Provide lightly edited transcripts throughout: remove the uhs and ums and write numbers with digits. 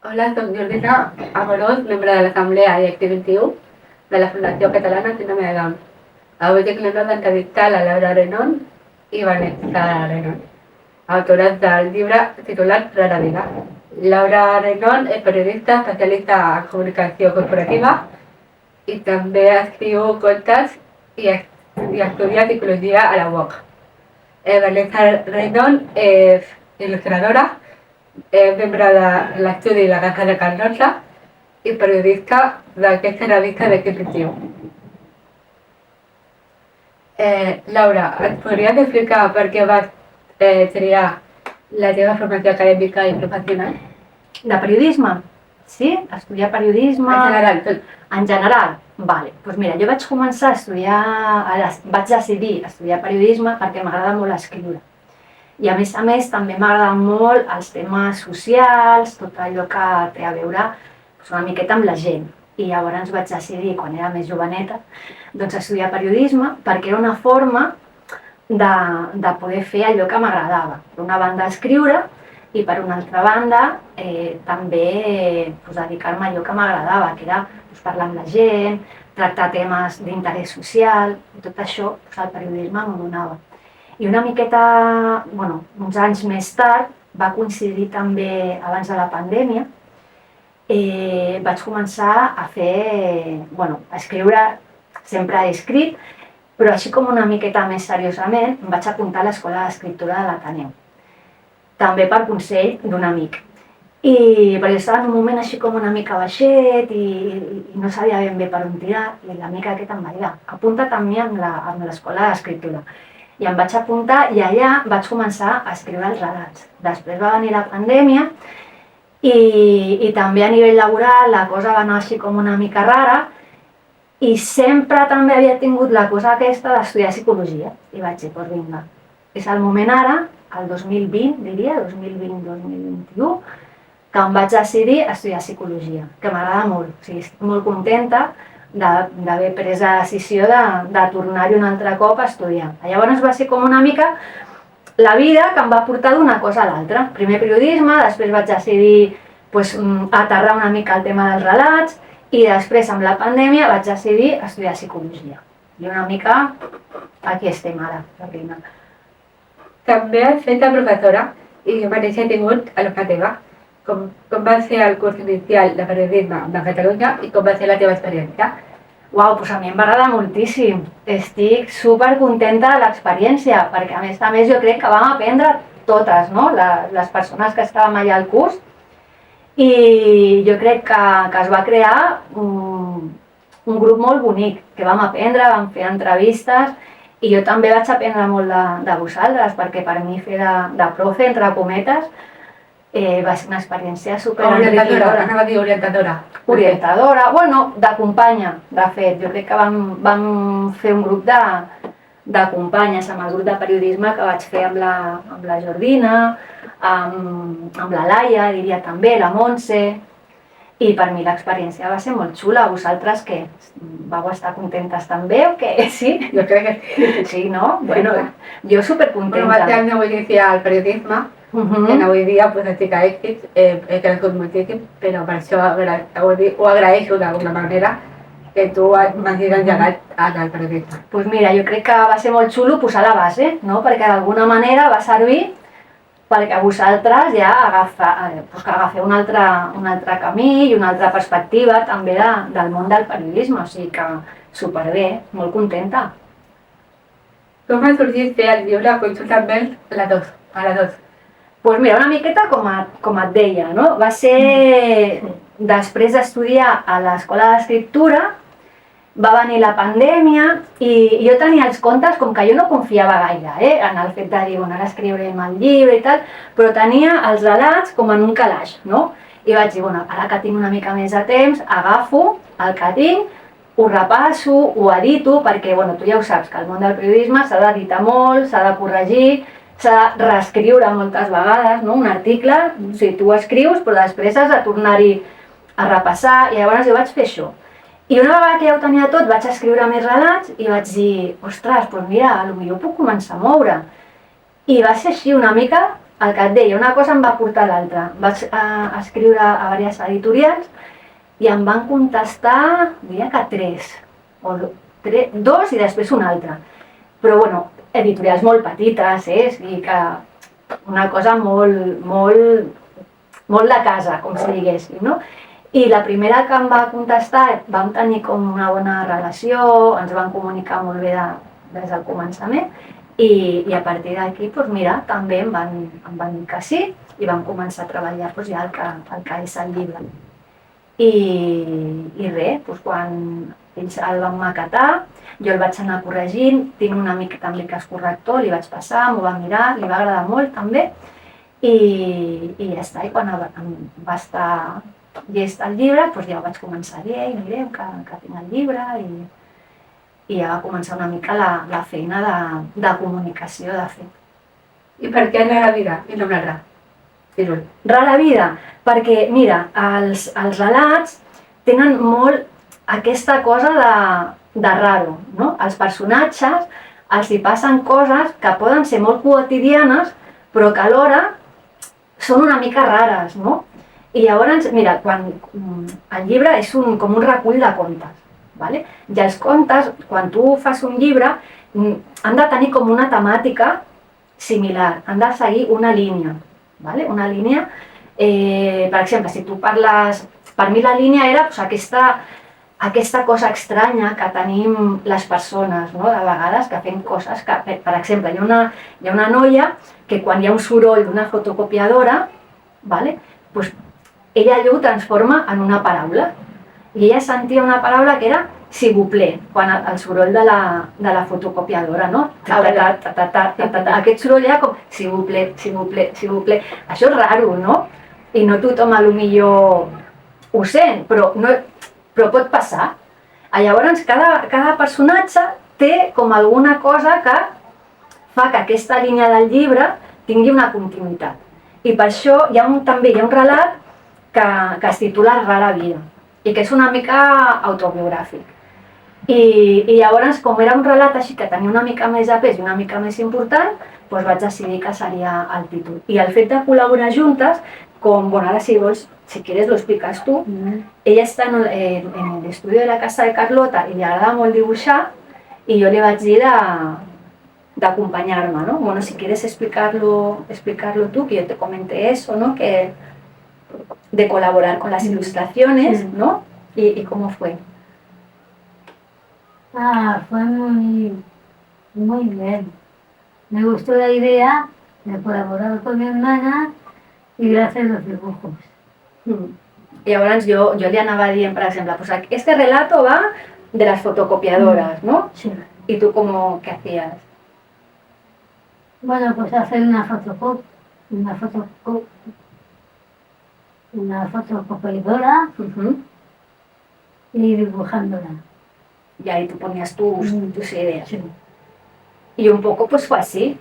Hola, soc Jordina Amorós, membre de l'Assemblea i Actiu 21 de la Fundació Catalana Síndrome de Down. Avui tinc l'honor d'entrevistar la Laura Renon i Vanessa Renon, autores del llibre titulat Rara Vida. Laura Renon és periodista, especialista en comunicació corporativa i també escriu contes i estudia psicologia a la UOC. Vanessa Renon és il·lustradora, membre de l'estudi La Casa de Carnosa i periodista d'aquesta revista de Quintitiu. Laura, et podries explicar per què vas triar la teva formació acadèmica i professional? De periodisme? Sí? Estudiar periodisme... En general, tot. En general? Vale. Doncs mira, jo vaig començar a estudiar... Vaig decidir estudiar periodisme perquè m'agrada molt escriure. I a més també m'agraden molt els temes socials, tot allò que té a veure una miqueta amb la gent. I llavors vaig decidir, quan era més joveneta, doncs estudiar periodisme perquè era una forma de poder fer allò que m'agradava. Per una banda escriure i per una altra banda també dedicar-me a allò que m'agradava, que era parlar amb la gent, tractar temes d'interès social, i tot això el periodisme m'ho donava. I una miqueta, uns anys més tard, va coincidir també abans de la pandèmia, vaig començar a escriure, sempre he escrit, però així com una miqueta més seriosament, em vaig apuntar a l'Escola d'Escriptura de l'Ateneu, també per consell d'un amic. Perquè estava en un moment així com una mica baixet i no sabia ben bé per on tirar, i l'amic aquest em va dir, apunta't amb mi a l'Escola d'Escriptura. I em vaig apuntar i allà vaig començar a escriure els relats. Després va venir la pandèmia i també a nivell laboral la cosa va anar així com una mica rara i sempre també havia tingut la cosa aquesta d'estudiar psicologia. I vaig dir, doncs vinga, és el moment ara, el 2020, diria, 2020-2021, que em vaig decidir a estudiar psicologia, que m'agrada molt. O sigui, estic molt contenta d'haver pres la decisió de tornar-hi un altre cop a estudiar. Llavors va ser com una mica la vida que em va portar d'una cosa a l'altra. Primer periodisme, després vaig decidir aterrar una mica el tema dels relats i després amb la pandèmia vaig decidir estudiar psicologia. I una mica aquí estem ara, Sabrina. També has fet de professora i jo mateixa he tingut alumna teva. Com va ser el curs inicial de periodisme de Catalunya i com va ser la teva experiència? Uau, doncs a mi em va agradar moltíssim. Estic supercontenta de l'experiència, perquè a més jo crec que vam aprendre totes, no? Les persones que estàvem allà al curs, i jo crec que es va crear un grup molt bonic, que vam aprendre, vam fer entrevistes, i jo també vaig aprendre molt de vosaltres, perquè per mi fer de profe, entre cometes, va ser una experiència superenriquidora. Anava a dir orientadora. Orientadora, de companya, de fet. Jo crec que vam fer un grup de companyes amb el grup de periodisme que vaig fer amb la Jordina, amb la Laia, diria també, la Montse, i per mi l'experiència va ser molt xula. Vosaltres què? Vau estar contentes també o què? Sí? Jo crec que sí. Sí, no? Bueno, jo supercontenta. Va ser el meu inici al periodisme, que avui dia estic a èxit, he crescut moltíssim, però per això ho agraeixo d'alguna manera que tu m'hagis engegat al periodisme. Doncs mira, jo crec que va ser molt xulo posar la base, no? Perquè d'alguna manera va servir perquè vosaltres ja agafeu un altre camí i una altra perspectiva també del món del periodisme, o sigui que superbé, molt contenta. Com va sorgir fer el llibre Consulta amb ells a les 2? Doncs mira, una miqueta com et deia, no? Va ser després d'estudiar a l'Escola d'Escriptura, va venir la pandèmia i jo tenia els contes com que jo no confiava gaire en el fet de dir, ara escriurem el llibre i tal, però tenia els relats com en un calaix, no? I vaig dir, ara que tinc una mica més de temps, agafo el que tinc, ho repasso, ho edito, perquè tu ja ho saps, que el món del periodisme s'ha d'editar molt, s'ha de corregir, s'ha de reescriure moltes vegades, no? Un article, o sigui, tu ho escrius, però després has de tornar-hi a repassar, i llavors jo vaig fer això. I una vegada que ja ho tenia tot, vaig escriure més relats i vaig dir, ostres, doncs mira, potser puc començar a moure. I va ser així una mica el que et deia, una cosa em va portar l'altra. Vaig escriure a diverses editorials i em van contestar, diria que 3, o 2 i després una altra. Però, bueno, editorials molt petites, és dir que una cosa molt de casa, com si diguéssim, no? I la primera que em va contestar, vam tenir com una bona relació, ens van comunicar molt bé des del començament, i a partir d'aquí, doncs mira, també em van dir que sí, i vam començar a treballar doncs, ja el que és el llibre. I res, doncs quan ells el van maquetar, jo el vaig anar corregint, tinc un amic també que és corrector, li vaig passar, m'ho va mirar, li va agradar molt també, i ja està, i quan em va estar llest el llibre, doncs ja ho vaig començar a dir, mireu que tinc el llibre, i ja va començar una mica la feina de comunicació, de fet. I per què Rara Vida i no Rara? Rara Vida, perquè, mira, els relats tenen molt aquesta cosa de raro, no? Els personatges els hi passen coses que poden ser molt quotidianes, però que alhora són una mica rares, no? I llavors, mira, quan el llibre és com un recull de contes, ¿vale? I els contes, quan tu fas un llibre, han de tenir com una temàtica similar, han de seguir una línia, ¿vale? Una línia, per exemple, si tu parles... Per mi la línia era doncs, aquesta cosa estranya que tenim les persones, no? De vegades que fem coses que, per exemple, hi ha una noia que quan hi ha un soroll d'una fotocopiadora, ¿vale? Pues, ella allò ho transforma en una paraula. I ella sentia una paraula que era s'il vous plaît, quan el soroll de la fotocopiadora, no? Aquest soroll era com s'il vous plaît, s'il vous plaît, s'il vous plaît. Això és raro, no? I no tothom potser ho sent, però pot passar. Llavors, cada personatge té com alguna cosa que fa que aquesta línia del llibre tingui una continuïtat. I per això també hi ha un relat que es titula Rara Vida, i que és una mica autobiogràfic. I llavors, com era un relat així que tenia una mica més de pes i una mica més important, doncs vaig decidir que seria el títol. I el fet de col·laborar juntes, bueno, ara si vols, si quieres lo explicas tú, ella està en el estudio de la casa de Carlota i li agrada molt dibuixar, i jo li vaig dir d'acompanyar-me, ¿no? Bueno, si quieres explicarlo tú, que yo te comenté eso, ¿no? Que de colaborar con las ilustraciones, ¿no? ¿Y cómo fue? Fue muy bien. Me gustó la idea de colaborar con mi hermana y de hacer los dibujos. Y ahora yo le anava dient, por ejemplo, pues este relato va de las fotocopiadoras, ¿no? Sí. ¿Y tú qué hacías? Bueno, pues hacer una fotocopiadora y dibujándola. Y ahí tú ponías tus ideas. Sí. I un poco pues fue así.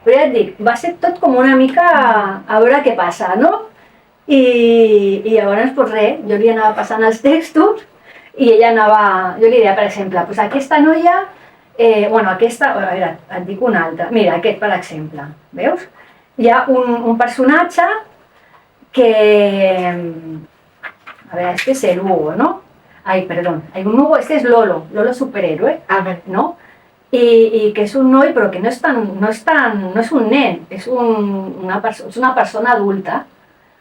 Però ja et dic, va ser tot com una mica a veure què passa, no? I llavors, pues res, jo li anava passant els textos i ella anava... Jo li deia, per exemple, pues aquesta noia... aquesta... A veure, et dic una altra. Mira, aquest, per exemple. Veus? Hi ha un personatge que... A veure, este es el Hugo, ¿no? Ay, perdón. Hay un Hugo, este es Lolo superhéroe, ¿no? Y que es un noi, però que no és un nen, és una persona adulta,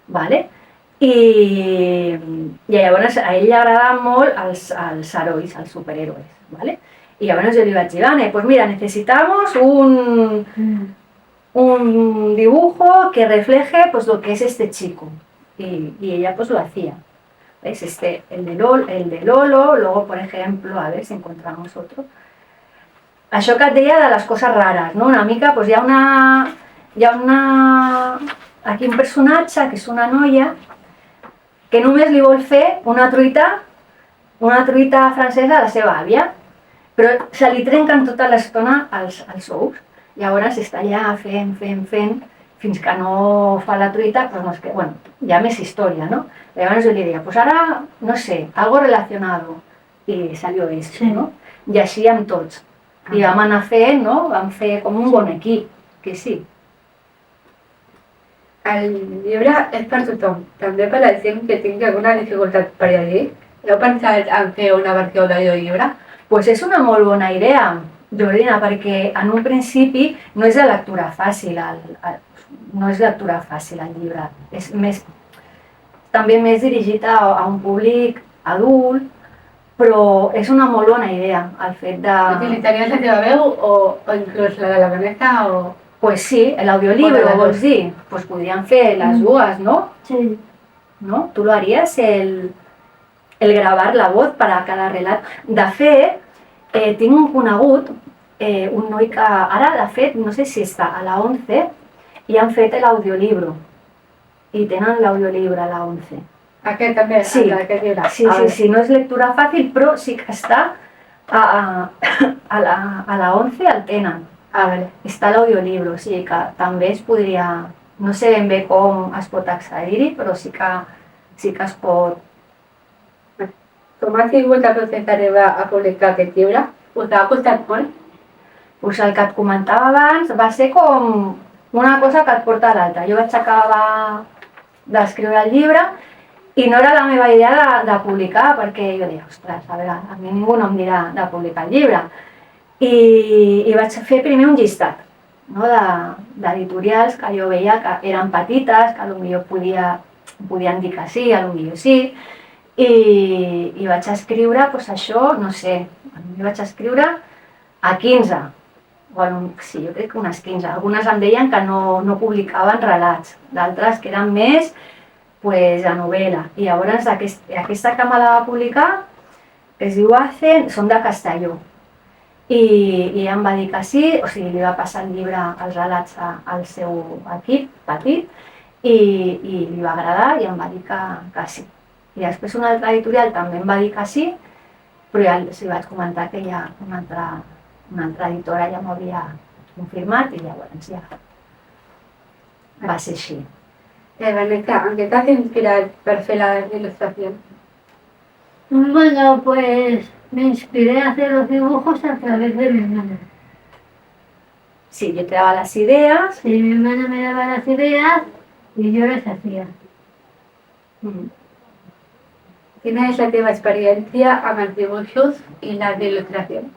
¿vale? I llavors a ell li agraden molt els herois, els superhéroes, ¿vale? Y llavors jo li vaig dir, vale, pues mira, necesitamos un dibujo que refleje pues lo que es este chico. Y ella pues lo hacía. ¿Ves? El de Lolo, luego por ejemplo, a ver si encontramos otro. Això que et deia de les coses rares, no? Una mica, doncs hi ha aquí un personatge, que és una noia, que només li vol fer una truita francesa a la seva àvia, però se li trenquen tota l'estona els ous. Llavors està allà fent, fins que no fa la truita, doncs no és que, bueno, hi ha més història, no? Llavors jo li deia, pues ara, no sé, algo relacionado, i salió esto, no? I així amb tots. I vam anar fent, no? Vam fer com un bon equip, que sí. el llibre és per tothom, també per la gent que tingui alguna dificultat per llegir. Heu pensat en fer una versió d'audiollibre? Pues és una molt bona idea, Jordina, perquè en un principi no és de lectura fàcil, no és lectura fàcil el llibre, és més, també més dirigit a un públic adult, però és una molt bona idea el fet de... Utilitzaries la teva veu o inclús la de la Vanessa o... Pues sí, l'audiolibro, Bueno, vols dir? Pues podrían fer las dues, ¿no? Sí. ¿No? Tú lo harías el gravar la voz para cada relat. De fet, tinc un conegut, un noi que ara, de fet, no sé si està a la 11 i han fet l'audiolibro. I tenen l'audiolibro a la 11. Aquest també, Sí, aquest llibre. sí, no és lectura fàcil, però sí que està a la 11 el tenen. Vale. Està l'audiolibro, o sigui que també es podria... No sé ben bé com es pot accedir-hi, però sí que es pot... Com ha sigut el procés d'arribar a publicar aquest llibre? Us ha costat molt? Pues el que et comentava abans va ser com una cosa que et porta a l'altra. Jo vaig acabar d'escriure el llibre i no era la meva idea de publicar, perquè jo deia, ostres, a veure, a mi ningú no em dirà de publicar el llibre. I vaig fer primer un llistat, no, d'editorials que jo veia que eren petites, que potser podien dir que sí, potser sí, i vaig escriure, doncs això, no sé, vaig escriure a 15, sí, jo crec que unes 15. Algunes em deien que no publicaven relats, d'altres que eren més pues, de novel·la. I llavors aquesta que me la va publicar, que es diu Hacen, són de Castelló. I em va dir que sí, o sigui, li va passar el llibre, els relats al seu equip petit, i li va agradar i em va dir que sí. I després una altra editorial també em va dir que sí, però ja els vaig comentar que ja una altra editora ja m'havia confirmat i llavors ja va ser així. Vanessa, ¿en qué te has inspirat per fer les il·lustracions? Bueno, pues me inspiré a hacer los dibujos a través de mi hermana. Sí, yo te daba las ideas. Sí, mi hermana me daba las ideas y yo las hacía. Quina és la teva experiència amb els dibuixos i les il·lustracions?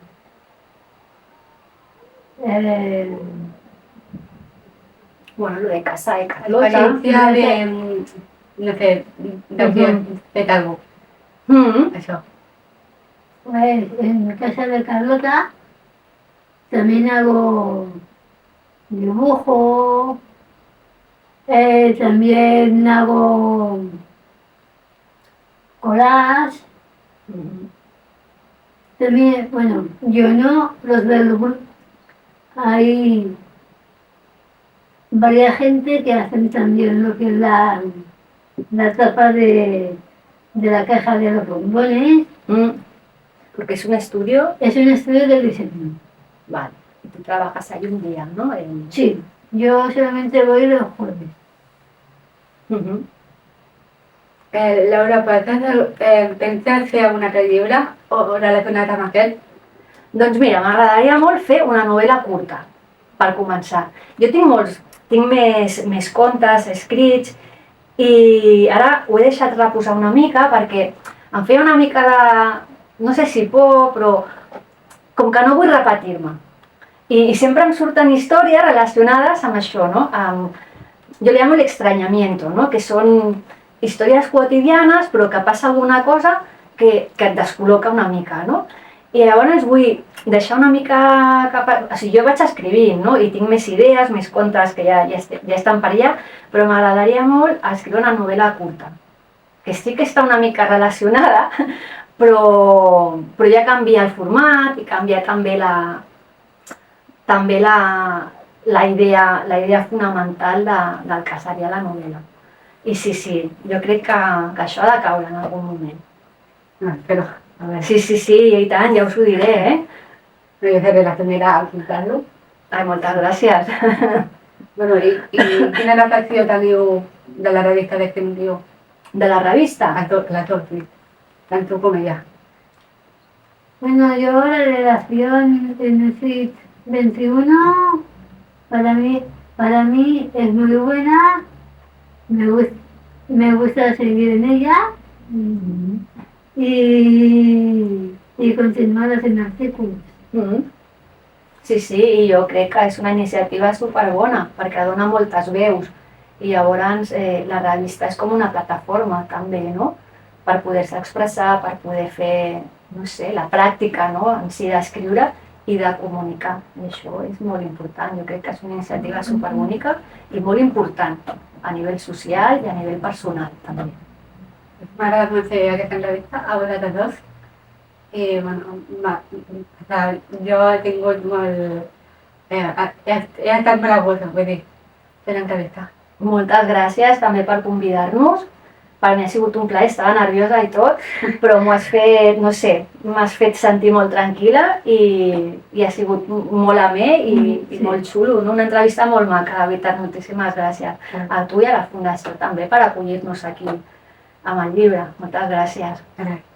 Bueno, lo de casa de Carlota. L'experiència de, no sé, de que has fet alguna cosa. Això. Pues en casa de Carlota también hago dibujo, también hago collage, también, bueno, yo no, los del grupo, hay varias gente que hacen también lo que es la tapa de la caja de los bombones. Porque es un estudio. Es un estudio de diseño. Vale. Y tú trabajas ahí un día, ¿no? Sí, yo solamente voy los jueves. Laura, penses fer algun altre llibre o relacionat amb aquest? Doncs mira, m'agradaria molt fer una novel·la curta, per començar. Jo tinc més contes escrits i ara ho he deixat reposar una mica perquè em feia una mica de, no sé si por, però com que no vull repetir-me. I sempre em surten històries relacionades amb això, no? Jo li llamo l'extrañamiento, no? Que són històries quotidianes però que passa alguna cosa que et descol·loca una mica, no? I llavors vull deixar una mica o sigui, jo vaig escrivint, no? I tinc més idees, més contes que ja estan per allà, però m'agradaria molt escriure una novel·la curta, que sí que està una mica relacionada, però ja canvia el format i canvia també la idea fonamental del que seria la novel·la. I sí, jo crec que això ha de caure en algun moment. Espero. A veure. Sí, i tant, ja us ho diré, No, jo seré la primera a contar-lo. Ai, moltes gràcies. Bueno, i quina reflexió teniu de la revista Definitiu? De la revista? La tot, sí. Tant tu com ella. Bueno, yo la redacción en el CIT 21 para mí es muy buena me gusta seguir en ella y continuar haciendo artículos. Sí, sí, i jo crec que és una iniciativa superbona perquè dona moltes veus i llavors la revista és com una plataforma també, no? Per poder-se expressar, per poder fer, no sé, la pràctica, no? En si d'escriure i de comunicar. I això és molt important. Jo crec que és una iniciativa superbonica i molt important a nivell social i a nivell personal també. M'ha agradat molt fer aquesta entrevista a vosaltres dos. I, bueno, o sea, jo he tingut molt... he estat molt a gust, vull dir, fer l'entrevista. Moltes gràcies també per convidar-nos. Per mi ha sigut un plaer, estava nerviosa i tot, però m'ho has fet, no sé, m'has fet sentir molt tranquil·la i ha sigut molt amè i molt xulo, no? Una entrevista molt maca, de veritat, moltíssimes gràcies a tu i a la Fundació també per acollir-nos aquí amb el llibre. Moltes gràcies. Gràcies.